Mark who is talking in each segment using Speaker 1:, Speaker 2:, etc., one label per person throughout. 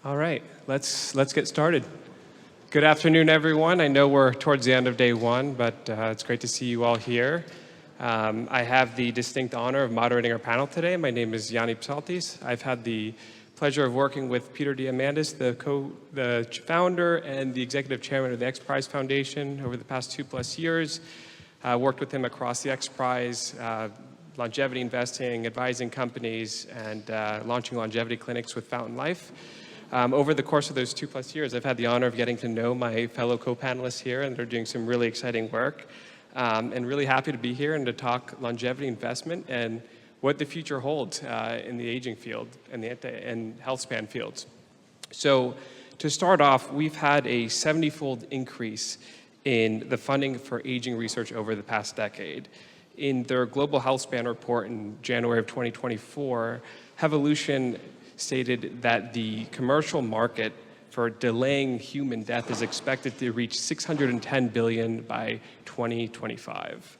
Speaker 1: All right, let's get started. Good afternoon, everyone. I know we're towards the end of day one, but it's great to see you all here. I have the distinct honor of moderating our panel today. My name is Yianni Psaltis. I've had the pleasure of working with Peter Diamandis, the founder and the executive chairman of the XPRIZE Foundation over the past 2+ years. Worked with him across the XPRIZE, longevity investing, advising companies, and launching longevity clinics with Fountain Life. Over the course of those 2+ years, I've had the honor of getting to know my fellow co-panelists here, and they're doing some really exciting work. And really happy to be here and to talk longevity investment and what the future holds in the aging field and the Healthspan fields. So to start off, we've had a 70-fold increase in the funding for aging research over the past decade. In their Global Healthspan report in January of 2024, Hevolution stated that the commercial market for delaying human death is expected to reach $610 billion by 2025.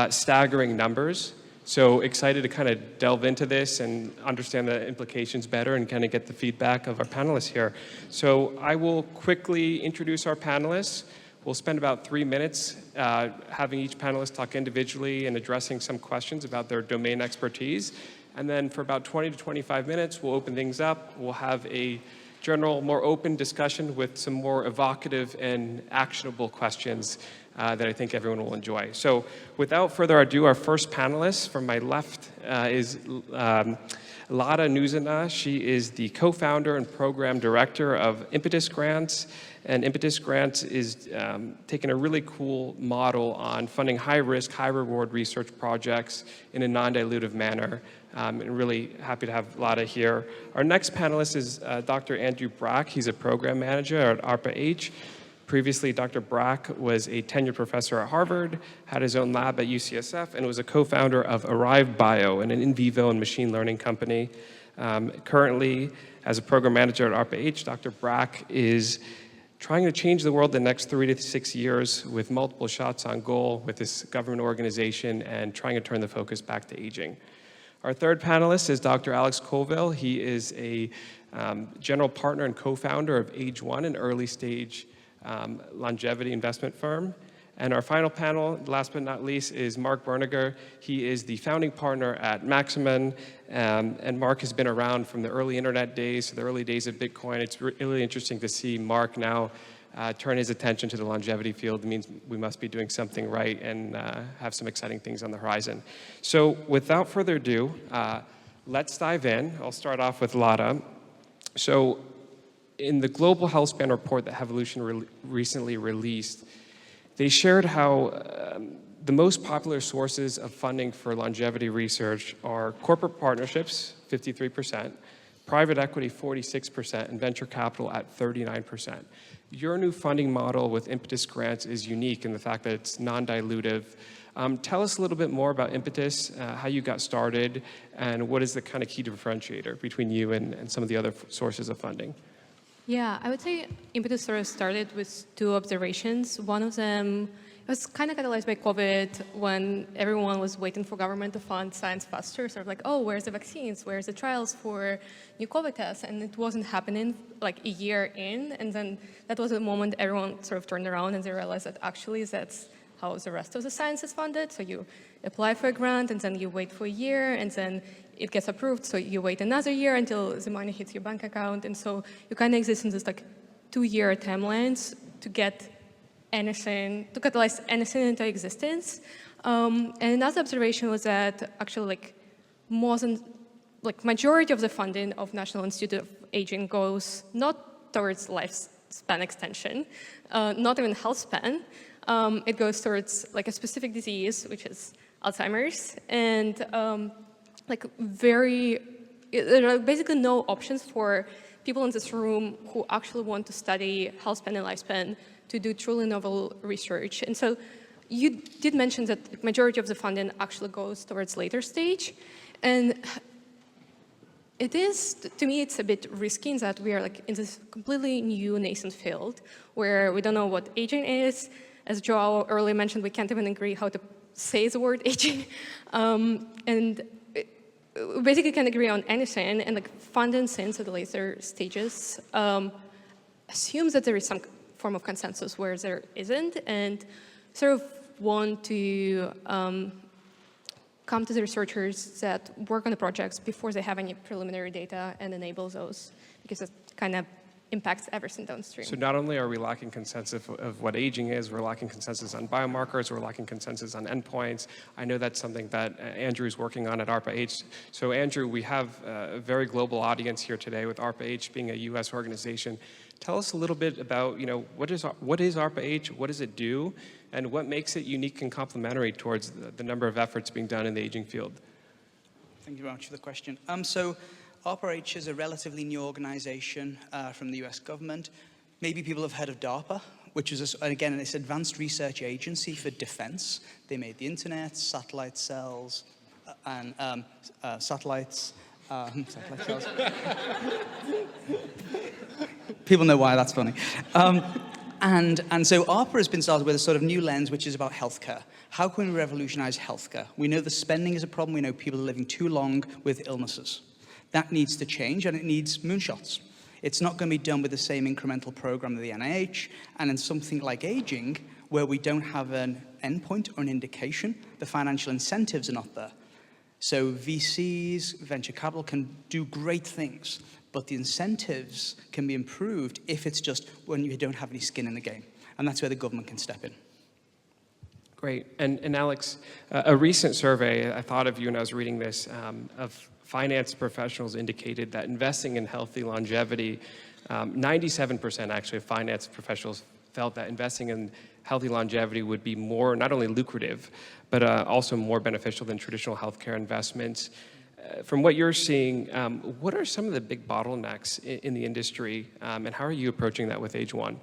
Speaker 1: Staggering numbers. So excited to kind of delve into this and understand the implications better and kind of get the feedback of our panelists here. So I will quickly introduce our panelists. We'll spend about 3 minutes having each panelist talk individually and addressing some questions about their domain expertise. And then for about 20 to 25 minutes, we'll open things up. We'll have a general, more open discussion with some more evocative and actionable questions that I think everyone will enjoy. So without further ado, our first panelist from my left is Lada Nuzhna. She is the co-founder and program director of Impetus Grants. And Impetus Grants is taking a really cool model on funding high-risk, high-reward research projects in a non-dilutive manner. And really happy to have Lada here. Our next panelist is Dr. Andrew Brack. He's a program manager at ARDD. Previously, Dr. Brack was a tenured professor at Harvard, had his own lab at UCSF, and was a co-founder of Arrive Bio, an in vivo and machine learning company. Currently, as a program manager at ARDD, Dr. Brack is trying to change the world the next 3 to 6 years with multiple shots on goal with this government organization and trying to turn the focus back to aging. Our third panelist is Dr. Alex Colville. He is a general partner and co-founder of Age One, an early stage longevity investment firm. And our final panel, last but not least, is Marc Bernegger. He is the founding partner at Maximon, and Marc has been around from the early internet days to the early days of Bitcoin. It's really interesting to see Marc now turn his attention to the longevity field. It means we must be doing something right and have some exciting things on the horizon. So without further ado, let's dive in. I'll start off with Lada. So in the Global Healthspan report that Hevolution recently released, they shared how the most popular sources of funding for longevity research are corporate partnerships, 53%, private equity, 46%, and venture capital at 39%. Your new funding model with Impetus Grants is unique in the fact that it's non-dilutive. Tell us a little bit more about Impetus, how you got started, and what is the kind of key differentiator between you and some of the other sources of funding?
Speaker 2: Yeah, I would say Impetus sort of started with 2 observations. One of them was kind of catalyzed by COVID when everyone was waiting for government to fund science faster, sort of like, oh, where's the vaccines? Where's the trials for new COVID tests? And it wasn't happening like a year in. And then that was the moment everyone sort of turned around and they realized that actually that's how the rest of the science is funded. So you apply for a grant and then you wait for a year and then it gets approved, so you wait another year until the money hits your bank account, and so you kind of exist in this like 2-year timelines to get anything, to catalyze anything into existence. And another observation was that actually like more than, like majority of the funding of National Institute of Aging goes not towards lifespan extension, not even healthspan. It goes towards like a specific disease, which is Alzheimer's, and there are basically no options for people in this room who actually want to study healthspan and lifespan to do truly novel research. And so you did mention that the majority of the funding actually goes towards later stage. And it is, to me, it's a bit risky in that we are like in this completely new nascent field where we don't know what aging is. As Joao earlier mentioned, we can't even agree how to say the word aging. And we basically can agree on anything, and like funding since at the later stages assumes that there is some form of consensus where there isn't, and sort of want to come to the researchers that work on the projects before they have any preliminary data and enable those, because it kind of impacts everything downstream.
Speaker 1: So not only are we lacking consensus of what aging is, we're lacking consensus on biomarkers, we're lacking consensus on endpoints. I know that's something that Andrew's working on at ARPA-H. So Andrew, we have a very global audience here today with ARPA-H being a US organization. Tell us a little bit about, what is ARPA-H, what does it do, and what makes it unique and complementary towards the number of efforts being done in the aging field?
Speaker 3: Thank you very much for the question. So ARPA-H is a relatively new organization from the US government. Maybe people have heard of DARPA, which is, again, this advanced research agency for defense. They made the internet, satellite cells, and satellites. Satellite cells. People know why that's funny. And so ARPA has been started with a sort of new lens, which is about healthcare. How can we revolutionize healthcare? We know the spending is a problem. We know people are living too long with illnesses. That needs to change, and it needs moonshots. It's not going to be done with the same incremental program of the NIH, and in something like aging, where we don't have an endpoint or an indication, the financial incentives are not there. So VCs, venture capital can do great things, but the incentives can be improved if it's just when you don't have any skin in the game. And that's where the government can step in.
Speaker 1: Great. And Alex, a recent survey, I thought of you when I was reading this, of finance professionals indicated that investing in healthy longevity, 97% actually of finance professionals felt that investing in healthy longevity would be more, not only lucrative, but also more beneficial than traditional healthcare investments. From what you're seeing, what are some of the big bottlenecks in the industry, and how are you approaching that with Age One?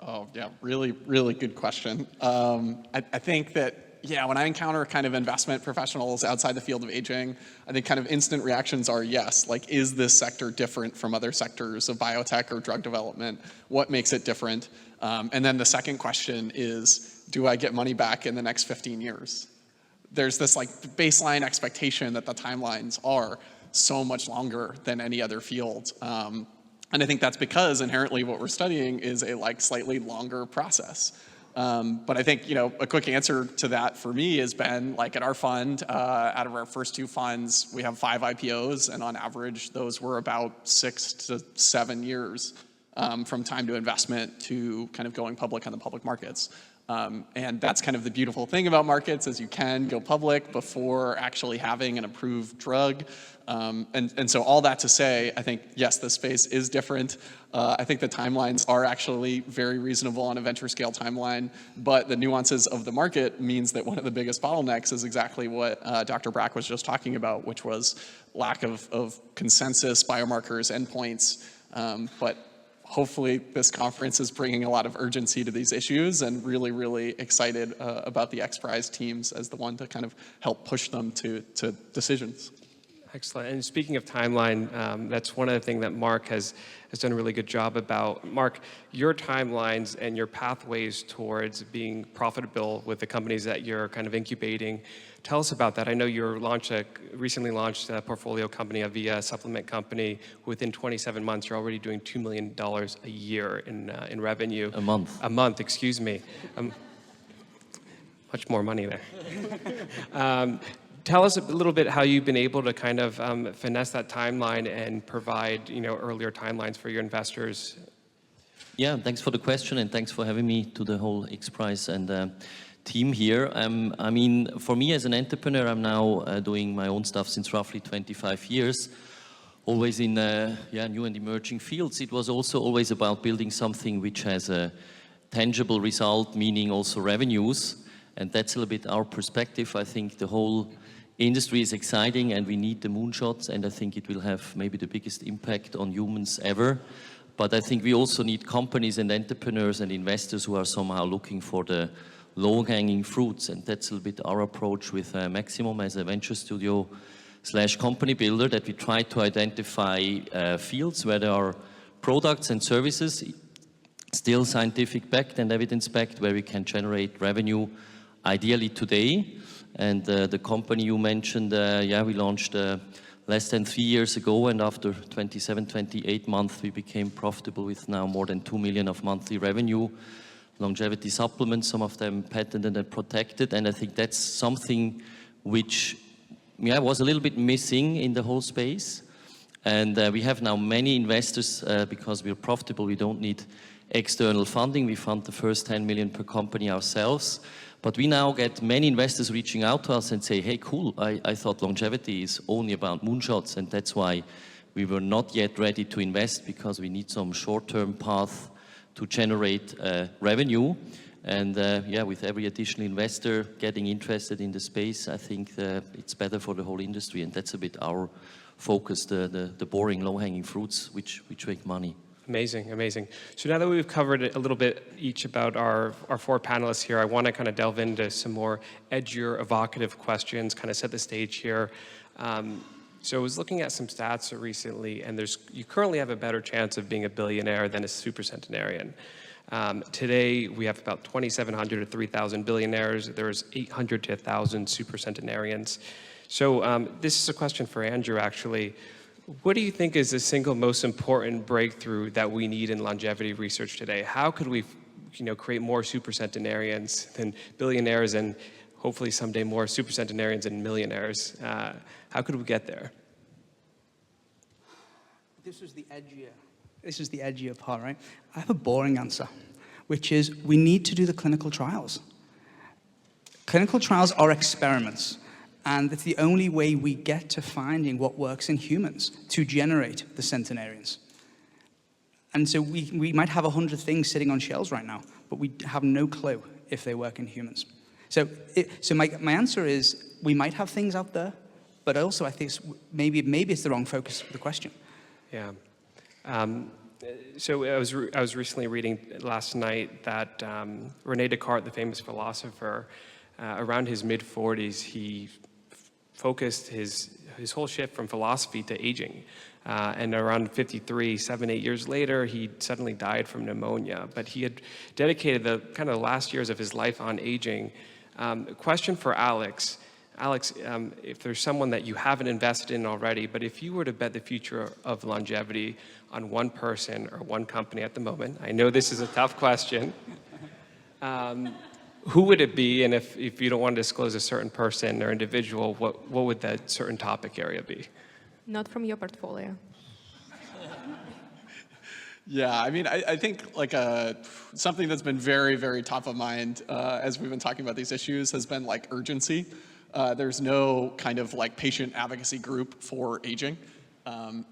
Speaker 4: Oh, yeah, really, really good question. I think that, yeah, when I encounter kind of investment professionals outside the field of aging, I think kind of instant reactions are yes, like, is this sector different from other sectors of biotech or drug development? What makes it different? And then the second question is, do I get money back in the next 15 years? There's this like baseline expectation that the timelines are so much longer than any other field. And I think that's because inherently what we're studying is a like slightly longer process. But I think, a quick answer to that for me has been like at our fund, out of our first 2 funds, we have 5 IPOs, and on average, those were about 6 to 7 years from time to investment to kind of going public on the public markets. And that's kind of the beautiful thing about markets, is you can go public before actually having an approved drug. And so all that to say, I think, yes, the space is different. I think the timelines are actually very reasonable on a venture scale timeline, but the nuances of the market means that one of the biggest bottlenecks is exactly what Dr. Brack was just talking about, which was lack of consensus, biomarkers, endpoints. But hopefully this conference is bringing a lot of urgency to these issues, and really, really excited about the XPRIZE teams as the one to kind of help push them to decisions.
Speaker 1: Excellent. And speaking of timeline, that's one of the things that Marc has done a really good job about. Marc, your timelines and your pathways towards being profitable with the companies that you're kind of incubating, tell us about that. I know you recently launched a portfolio company, a VIA supplement company. Within 27 months, you're already doing $2 million a year in revenue.
Speaker 5: A month.
Speaker 1: A month, excuse me. Much more money there. Tell us a little bit how you've been able to kind of finesse that timeline and provide, earlier timelines for your investors.
Speaker 5: Yeah, thanks for the question, and thanks for having me to the whole XPRIZE and team here. I mean, for me as an entrepreneur, I'm now doing my own stuff since roughly 25 years, always in new and emerging fields. It was also always about building something which has a tangible result, meaning also revenues, and that's a little bit our perspective. I think the whole industry is exciting, and we need the moonshots, and I think it will have maybe the biggest impact on humans ever. But I think we also need companies and entrepreneurs and investors who are somehow looking for the low-hanging fruits, and that's a little bit our approach with Maximon as a venture studio / company builder, that we try to identify fields where there are products and services still scientific backed and evidence backed, where we can generate revenue ideally today, And the company you mentioned, yeah, we launched less than 3 years ago, and after 27, 28 months, we became profitable with now more than 2 million of monthly revenue. Longevity supplements, some of them patented and protected, and I think that's something which was a little bit missing in the whole space. And we have now many investors, because we're profitable, we don't need external funding. We fund the first 10 million per company ourselves. But we now get many investors reaching out to us and say, hey, cool, I thought longevity is only about moonshots, and that's why we were not yet ready to invest, because we need some short-term path to generate revenue. And yeah, with every additional investor getting interested in the space, I think it's better for the whole industry, and that's a bit our focus, the boring low-hanging fruits which make money.
Speaker 1: Amazing, amazing. So now that we've covered a little bit each about our 4 panelists here, I want to kind of delve into some more edgier, evocative questions, kind of set the stage here. So I was looking at some stats recently, and you currently have a better chance of being a billionaire than a supercentenarian. Today, we have about 2,700 to 3,000 billionaires. There's 800 to 1,000 supercentenarians. So this is a question for Andrew, actually. What do you think is the single most important breakthrough that we need in longevity research today? How could we, create more supercentenarians than billionaires, and hopefully someday more supercentenarians and millionaires? How could we get there?
Speaker 3: This is the edgier part, right? I have a boring answer, which is we need to do the clinical trials. Clinical trials are experiments. And it's the only way we get to finding what works in humans to generate the centenarians. And so we might have 100 things sitting on shelves right now, but we have no clue if they work in humans. So my answer is we might have things out there, but also I think maybe it's the wrong focus of the question.
Speaker 1: Yeah. So I was recently reading last night that René Descartes, the famous philosopher, around his mid-40s, he focused his whole shift from philosophy to aging. And around 53, 7-8 years later, he suddenly died from pneumonia. But he had dedicated the kind of last years of his life on aging. Question for Alex. Alex, if there's someone that you haven't invested in already, but if you were to bet the future of longevity on one person or one company at the moment, I know this is a tough question, who would it be? And if you don't want to disclose a certain person or individual, what would that certain topic area be?
Speaker 2: Not from your portfolio.
Speaker 4: Yeah, I mean, I think like something that's been very, very top of mind as we've been talking about these issues has been like urgency. There's no kind of like patient advocacy group for aging.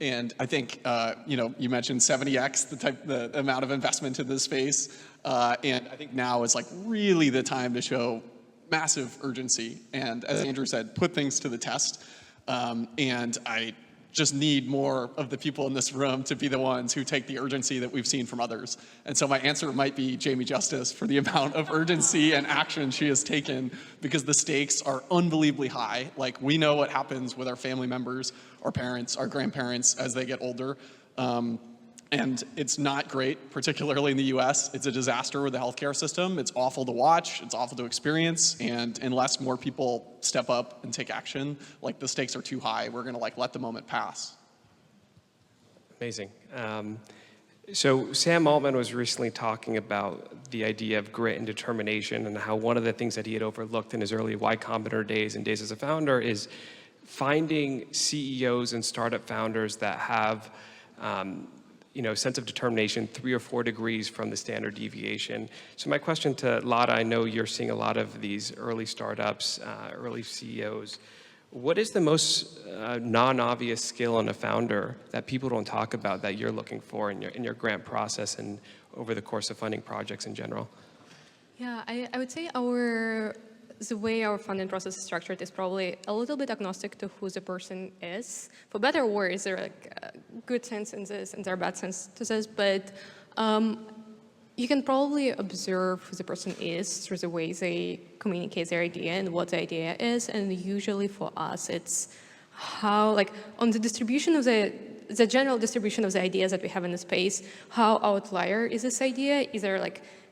Speaker 4: And I think, you mentioned 70x, the amount of investment in this space. And I think now is like really the time to show massive urgency. And as Andrew said, put things to the test. And I just need more of the people in this room to be the ones who take the urgency that we've seen from others. And so my answer might be Jamie Justice for the amount of urgency and action she has taken, because the stakes are unbelievably high. Like, we know what happens with our family members, our parents, our grandparents as they get older. And it's not great, particularly in the US. It's a disaster with the healthcare system. It's awful to watch, it's awful to experience, and unless more people step up and take action, like, the stakes are too high. We're gonna let the moment pass.
Speaker 1: Amazing. So Sam Altman was recently talking about the idea of grit and determination, and how one of the things that he had overlooked in his early Y Combinator days and days as a founder is finding CEOs and startup founders that have sense of determination 3 or 4 degrees from the standard deviation. So my question to Lada, I know you're seeing a lot of these early startups, early CEOs. What is the most non-obvious skill in a founder that people don't talk about that you're looking for in your grant process and over the course of funding projects in general?
Speaker 2: Yeah, I would say the way our funding process is structured is probably a little bit agnostic to who the person is. For better or worse, there are good sense in this and there are bad sense to this, but you can probably observe who the person is through the way they communicate their idea and what the idea is. And usually for us, it's how, on the distribution of the general distribution of the ideas that we have in the space, how outlier is this idea? Is there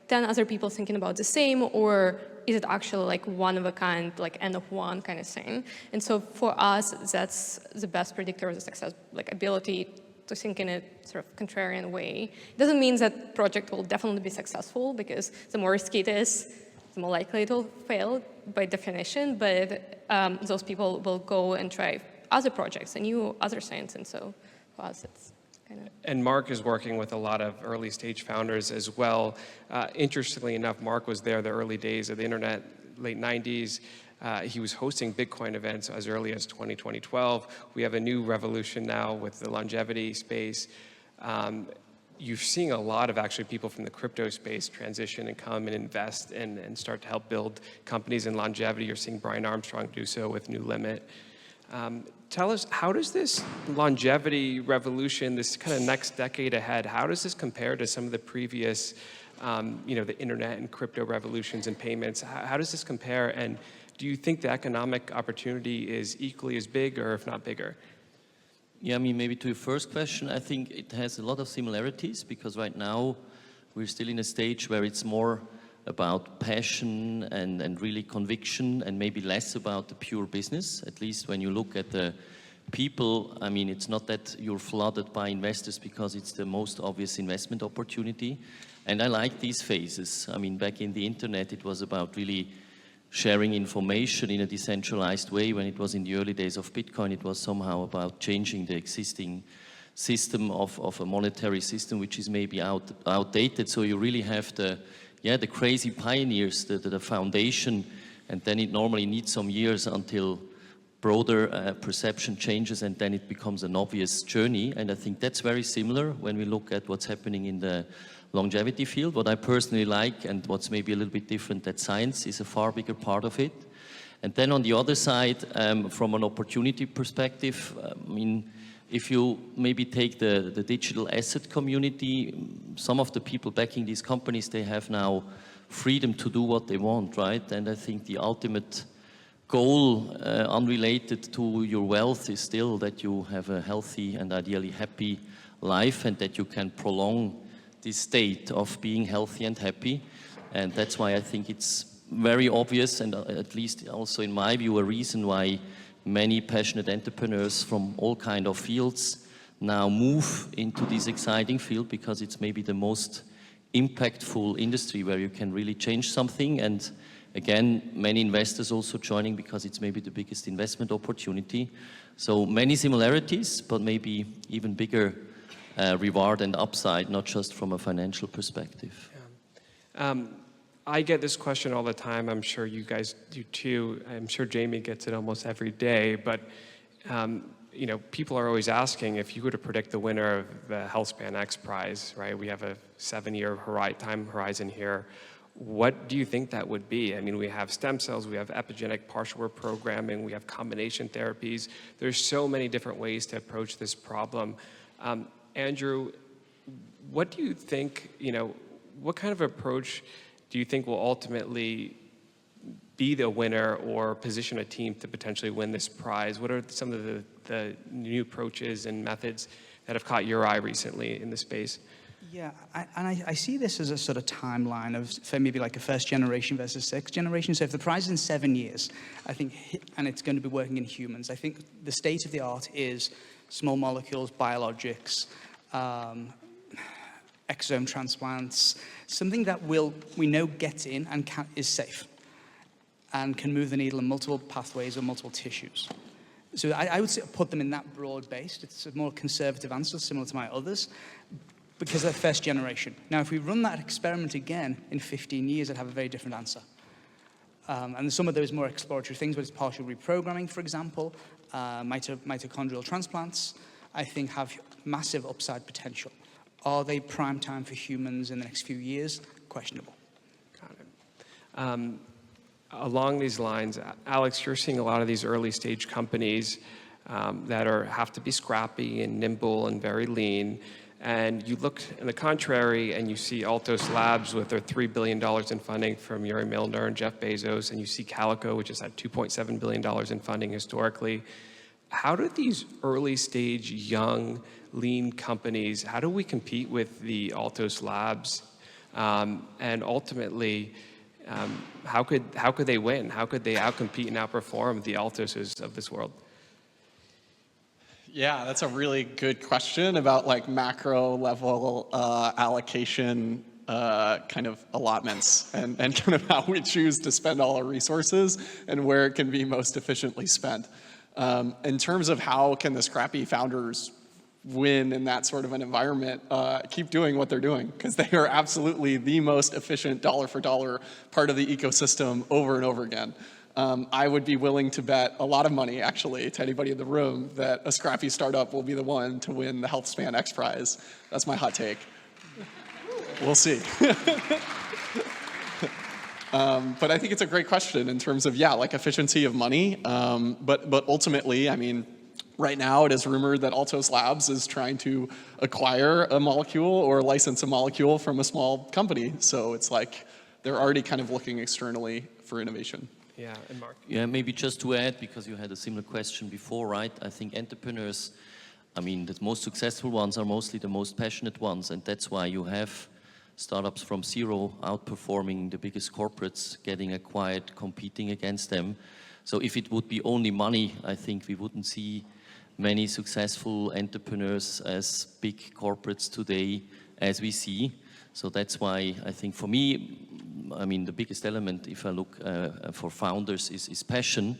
Speaker 2: 10 other people thinking about the same, or is it actually like one of a kind, like N of one kind of thing? And so for us, that's the best predictor of the success, like ability to think in a sort of contrarian way. It doesn't mean that project will definitely be successful, because the more risky it is, the more likely it will fail by definition, but those people will go and try other projects and new other science, and so for us it's kind of...
Speaker 1: And Marc is working with a lot of early stage founders as well. Interestingly enough, Marc was there the early days of the internet, late 90s. He was hosting Bitcoin events as early as 2012. We have a new revolution now with the longevity space. You're seeing a lot of actually people from the crypto space transition and come and invest and start to help build companies in longevity. You're seeing Brian Armstrong do so with New Limit. Tell us, how does this longevity revolution, this kind of next decade ahead, how does this compare to some of the previous, the internet and crypto revolutions and payments? How does this compare? And do you think the economic opportunity is equally as big, or if not bigger?
Speaker 5: Yeah, I mean, maybe to your first question, I think it has a lot of similarities, because right now we're still in a stage where it's more about passion and really conviction, and maybe less about the pure business. At least when you look at the people, I mean, it's not that you're flooded by investors because it's the most obvious investment opportunity. And I like these phases. I mean, back in the internet, it was about really sharing information in a decentralized way. When it was in the early days of Bitcoin, it was somehow about changing the existing system of a monetary system, which is maybe outdated. So you really have the crazy pioneers, the foundation, and then it normally needs some years until broader perception changes, and then it becomes an obvious journey. And I think that's very similar when we look at what's happening in the longevity field. What I personally like, and what's maybe a little bit different, that science is a far bigger part of it. And then on the other side, from an opportunity perspective, I mean, if you maybe take the digital asset community, some of the people backing these companies, they have now freedom to do what they want, right? And I think the ultimate goal, unrelated to your wealth, is still that you have a healthy and ideally happy life, and that you can prolong this state of being healthy and happy. And that's why I think it's very obvious, and at least also in my view, a reason why many passionate entrepreneurs from all kind of fields now move into this exciting field, because it's maybe the most impactful industry where you can really change something. And again, many investors also joining because it's maybe the biggest investment opportunity. So many similarities, but maybe even bigger reward and upside, not just from a financial perspective.
Speaker 1: Yeah. I get this question all the time. I'm sure you guys do too. I'm sure Jamie gets it almost every day. But people are always asking, if you were to predict the winner of the Healthspan XPRIZE, right? We have a 7-year time horizon here. What do you think that would be? I mean, we have stem cells, we have epigenetic partial reprogramming, we have combination therapies. There's so many different ways to approach this problem. Andrew, what do you think, what kind of approach do you think will ultimately be the winner or position a team to potentially win this prize? What are some of the new approaches and methods that have caught your eye recently in the space?
Speaker 3: Yeah, I see this as a sort of timeline of maybe like a first generation versus sixth generation. So if the prize is in 7 years, I think, and it's going to be working in humans, I think the state of the art is small molecules, biologics, exome transplants, something that we know gets in and is safe and can move the needle in multiple pathways or multiple tissues. So I would put them in that broad base. It's a more conservative answer, similar to my others, because they're first generation. Now, if we run that experiment again in 15 years, I'd have a very different answer. And some of those more exploratory things, whether it's partial reprogramming, for example, mitochondrial transplants, I think have massive upside potential. Are they prime time for humans in the next few years? Questionable.
Speaker 1: Got it. Along these lines, Alex, you're seeing a lot of these early stage companies that have to be scrappy and nimble and very lean. And you look in the contrary and you see Altos Labs with their $3 billion in funding from Yuri Milner and Jeff Bezos, and you see Calico, which has had $2.7 billion in funding historically. How do these early stage, young, lean companies, how do we compete with the Altos Labs? And ultimately, how could they win? How could they outcompete and outperform the Altoses of this world?
Speaker 4: Yeah, that's a really good question about like macro level allocation kind of allotments and kind of how we choose to spend all our resources and where it can be most efficiently spent. In terms of how can the scrappy founders win in that sort of an environment, keep doing what they're doing, because they are absolutely the most efficient dollar for dollar part of the ecosystem over and over again. I would be willing to bet a lot of money, actually, to anybody in the room that a scrappy startup will be the one to win the Healthspan XPRIZE. That's my hot take. We'll see. But I think it's a great question in terms of, yeah, like efficiency of money. But ultimately, I mean, right now it is rumored that Altos Labs is trying to acquire a molecule or license a molecule from a small company. So it's like they're already kind of looking externally for innovation.
Speaker 1: Yeah, and Marc?
Speaker 5: Yeah, maybe just to add, because you had a similar question before, right? I think entrepreneurs, I mean, the most successful ones are mostly the most passionate ones, and that's why you have startups from zero outperforming the biggest corporates, getting acquired, competing against them. So if it would be only money, I think we wouldn't see many successful entrepreneurs as big corporates today as we see. So that's why I think for me, I mean, the biggest element, if I look for founders, is passion.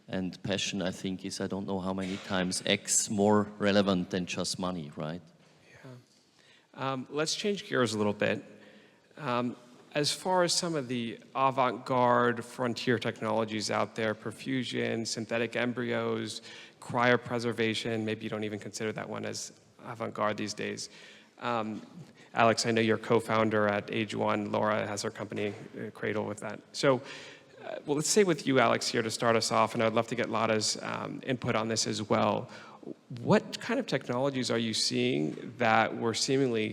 Speaker 5: And passion, I think, is, I don't know how many times X more relevant than just money, right?
Speaker 1: Yeah. Let's change gears a little bit. As far as some of the avant-garde frontier technologies out there, perfusion, synthetic embryos, cryopreservation, maybe you don't even consider that one as avant-garde these days. Alex, I know you're co-founder at Age One. Laura has her company, Cradle, with that. So, well, let's stay with you, Alex, here to start us off, and I'd love to get Lada's input on this as well. What kind of technologies are you seeing that were seemingly